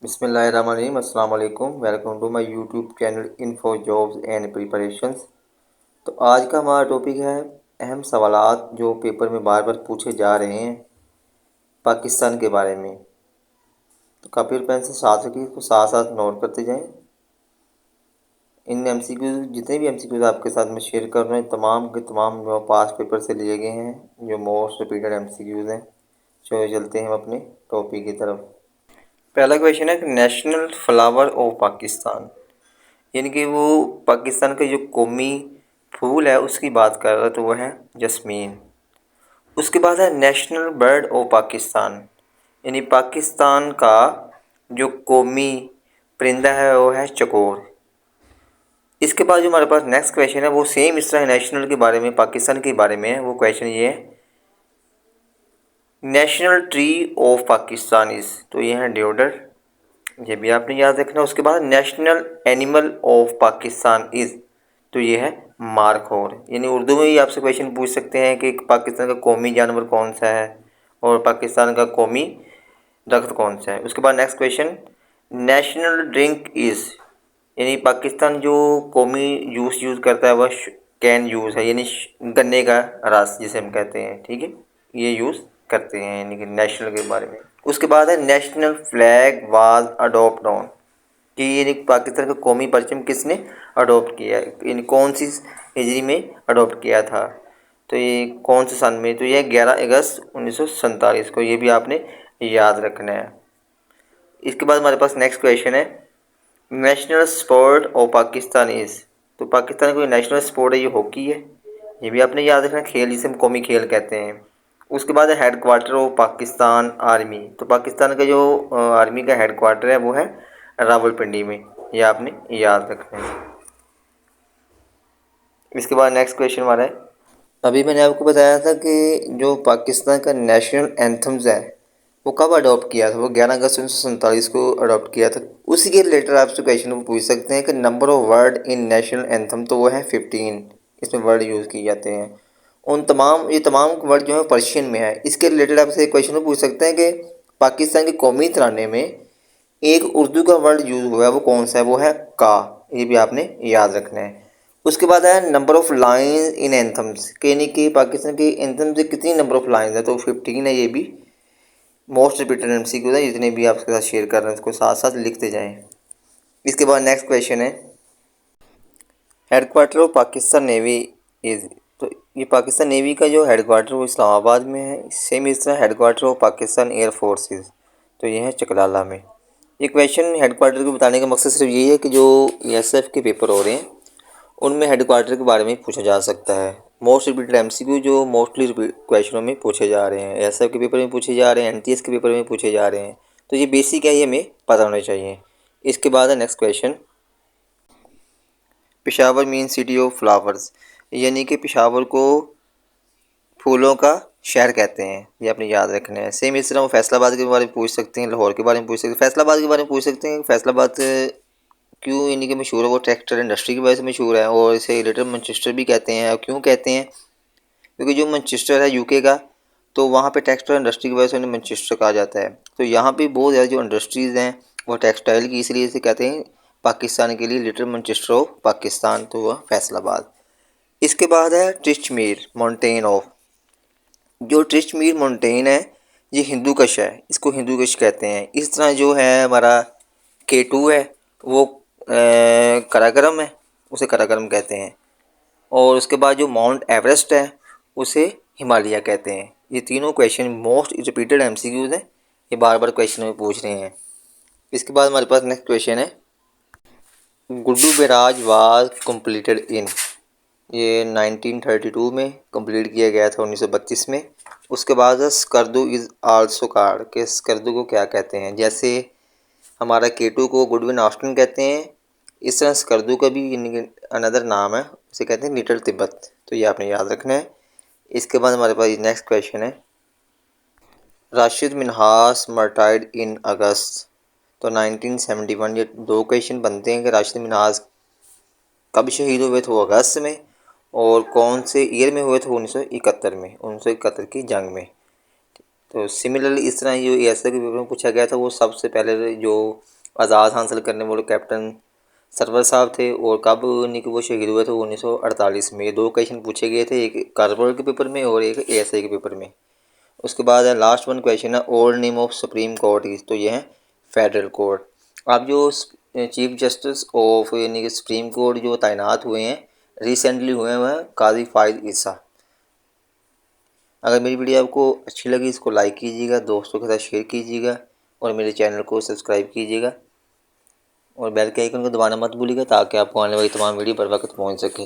बिस्मिल्लाहिर्रहमानिर्रहीम। अस्सलाम वालेकुम। Welcome to my YouTube channel info jobs and preparations. तो आज का हमारा टॉपिक है अहम सवालात जो पेपर में बार बार पूछे जा रहे हैं पाकिस्तान के बारे में। तो कापी और पेन से साथ रखिए, इसको साथ साथ नोट करते जाएं। इन एमसीक्यूज जितने भी एमसीक्यूज आपके साथ मैं शेयर कर रहा हूँ तमाम के तमाम जो पास पेपर से लिए गए हैं, जो मोस्ट रिपीटेड एमसीक्यूज हैं। चलो चलते हैं हम अपने टॉपिक की तरफ। पहला क्वेश्चन है कि नेशनल फ्लावर ऑफ पाकिस्तान, यानी कि वो पाकिस्तान का जो कौमी फूल है उसकी बात कर रहा है, तो वह है जस्मीन। उसके बाद है नेशनल बर्ड ऑफ पाकिस्तान, यानी पाकिस्तान का जो कौमी परिंदा है वो है चकोर। इसके बाद जो हमारे पास नेक्स्ट क्वेश्चन है वो सेम इस तरह नेशनल के बारे में, पाकिस्तान के बारे में है। वो क्वेश्चन ये है national tree of Pakistan is, तो ये है देवदार, ये भी आपने याद रखना। उसके बाद national animal of Pakistan is, तो ये है मारखोर। यानी उर्दू में ही आपसे क्वेश्चन पूछ सकते हैं कि पाकिस्तान का कौमी जानवर कौन सा है और पाकिस्तान का कौमी दरख्त कौन सा है। उसके बाद next question national drink is, यानी पाकिस्तान जो कौमी जूस यूज़ करता है वह कैन जूस है, यानी गन्ने का रस जिसे हम कहते हैं, ठीक है, ये यूज़ करते हैं यानी कि नेशनल के बारे में। उसके बाद है national flag was adopt on, कि यानी पाकिस्तान का कौमी परचम किसने अडोप्ट किया, यानी कौन सी हिजरी में अडोप्ट किया था, तो ये कौन से सन में, तो ये 11 अगस्त 1947 को, ये भी आपने याद रखना है। इसके बाद हमारे पास नेक्स्ट क्वेश्चन है national sport of Pakistan is, तो पाकिस्तान का नेशनल स्पोर्ट है ये हॉकी है, ये भी आपने याद रखना, खेल जिसे हम कौमी खेल कहते हैं। उसके बाद है head quarter of Pakistan army, तो पाकिस्तान का जो आर्मी का हेड क्वार्टर है वो है रावलपिंडी में, ये आपने याद रखना है। इसके बाद नेक्स्ट क्वेश्चन हमारा है, अभी मैंने आपको बताया था कि जो पाकिस्तान का नेशनल एंथम्स है वो कब अडॉप्ट किया था, वो 11 अगस्त 1947 को अडॉप्ट किया था। उसी के रिलेटेड आपसे क्वेश्चन वो पूछ सकते हैं कि number of word in national anthem, तो वो है 15, इसमें वर्ड यूज़ किए जाते हैं। ये तमाम वर्ड जो है पर्शियन में है। इसके रिलेटेड आपसे क्वेश्चन पूछ सकते हैं कि पाकिस्तान के कौमी तराने में एक उर्दू का वर्ड यूज़ हुआ है वो कौन सा है, वो है का, ये भी आपने याद रखना है। उसके बाद है number of line in anthems, कि यानी कि पाकिस्तान के एंथम से कितनी नंबर ऑफ़ लाइन है, तो 15 है, ये भी मोस्ट रिपीटेड एमसीक्यू है। जितने भी आपके साथ शेयर कर रहे हैं उसको साथ साथ लिखते जाएं। इसके बाद नेक्स्ट क्वेश्चन है headquarter of Pakistan navy is, तो ये पाकिस्तान नेवी का जो हेडक्वार्टर वो इस्लामाबाद में है। सेम इस तरह headquarter of Pakistan air forces, तो ये है चकलाला में। ये क्वेश्चन हेडक्वार्टर को बताने का मकसद सिर्फ यही है कि जो एसएफ के पेपर हो रहे हैं उनमें हेडक्वार्टर के बारे में पूछा जा सकता है। मोस्ट रिपीटेड एमसीक्यू जो मोस्टली क्वेश्चनों में पूछे जा रहे हैं, एसएफ के पेपर में पूछे जा रहे हैं, एनटीएस के पेपर में पूछे जा रहे हैं, तो ये बेसिक है, ये हमें पता होना चाहिए। इसके बाद है next question Peshawar mean city of flowers, यानी कि पेशावर को फूलों का शहर कहते हैं, ये आपने याद रखना है। सेम इस तरह वो फैसलाबाद के बारे में पूछ सकते हैं, लाहौर के बारे में पूछ सकते हैं, फैसलाबाद के बारे में पूछ सकते हैं। फैसलाबाद क्यों यानी कि मशहूर है, वो टेक्सटाइल इंडस्ट्री की वजह से मशहूर है, और इसे लिटिल मैनचेस्टर भी कहते हैं। और क्यों कहते हैं, क्योंकि जो मैनचेस्टर है यूके का, तो वहाँ पे टेक्सटाइल इंडस्ट्री की वजह से उन्हें मैनचेस्टर कहा जाता है। तो यहाँ पे बहुत ज़्यादा जो इंडस्ट्रीज़ हैं वो टेक्सटाइल की, इसलिए इसे कहते हैं पाकिस्तान के लिए लिटिल मैनचेस्टर ऑफ पाकिस्तान, तो वह फैसलाबाद। इसके बाद है ट्रिचमीर माउंटेन ऑफ, जो ट्रिचमीर माउंटेन है ये हिंदूकश है, इसको हिंदूकश कहते हैं। इस तरह जो है हमारा K2 है वो काराकोरम है, उसे काराकोरम कहते हैं। और उसके बाद जो माउंट एवरेस्ट है उसे हिमालय कहते हैं। ये तीनों क्वेश्चन मोस्ट रिपीटेड एमसीक्यूज हैं, ये बार बार क्वेश्चन में पूछ रहे हैं। इसके बाद हमारे पास नेक्स्ट क्वेश्चन है Guddu barrage was completed in, ये 1932 में कंप्लीट किया गया था, 1932 में। उसके बाद स्कर्दू इज़ आल्सो कार्ड, के स्कर्दू को क्या कहते हैं, जैसे हमारा K2 को गुडविन ऑस्टिन कहते हैं, इस तरह स्कर्दू का भी अनदर नाम है, उसे कहते हैं लिटिल तिब्बत, तो ये आपने याद रखना है। इसके बाद हमारे पास नेक्स्ट क्वेश्चन है राशिद मिन्हास मर्टाइड इन अगस्त, तो 1971। ये दो क्वेश्चन बनते हैं कि राशिद मिन्हास कब शहीद हुए थे, वो अगस्त में, और कौन से ईयर में हुए थे, 1971 में, 1971 की जंग में। तो सिमिलरली इस तरह जो एसए के पेपर में पूछा गया था वो सबसे पहले जो आज़ाद हासिल करने वाले कैप्टन सरवर साहब थे। और कब उन्हीं के वो शहीद हुए थे 1948 में। 2 क्वेश्चन पूछे गए थे, एक कारपोरेट के पेपर में और एक एएसआई के पेपर में। उसके बाद है लास्ट वन क्वेश्चन है old name of supreme court की, तो ये है फेडरल कोर्ट। अब जो चीफ जस्टिस ऑफ यानी कि सुप्रीम कोर्ट जो तैनात हुए हैं रिसेंटली हुए हैं काजी फायद ईसा। अगर मेरी वीडियो आपको अच्छी लगी इसको लाइक कीजिएगा, दोस्तों के साथ शेयर कीजिएगा और मेरे चैनल को सब्सक्राइब कीजिएगा और बेल के आइकन को दबाना मत भूलिएगा ताकि आपको आने वाली तमाम वीडियो पर वक्त पहुंच सके।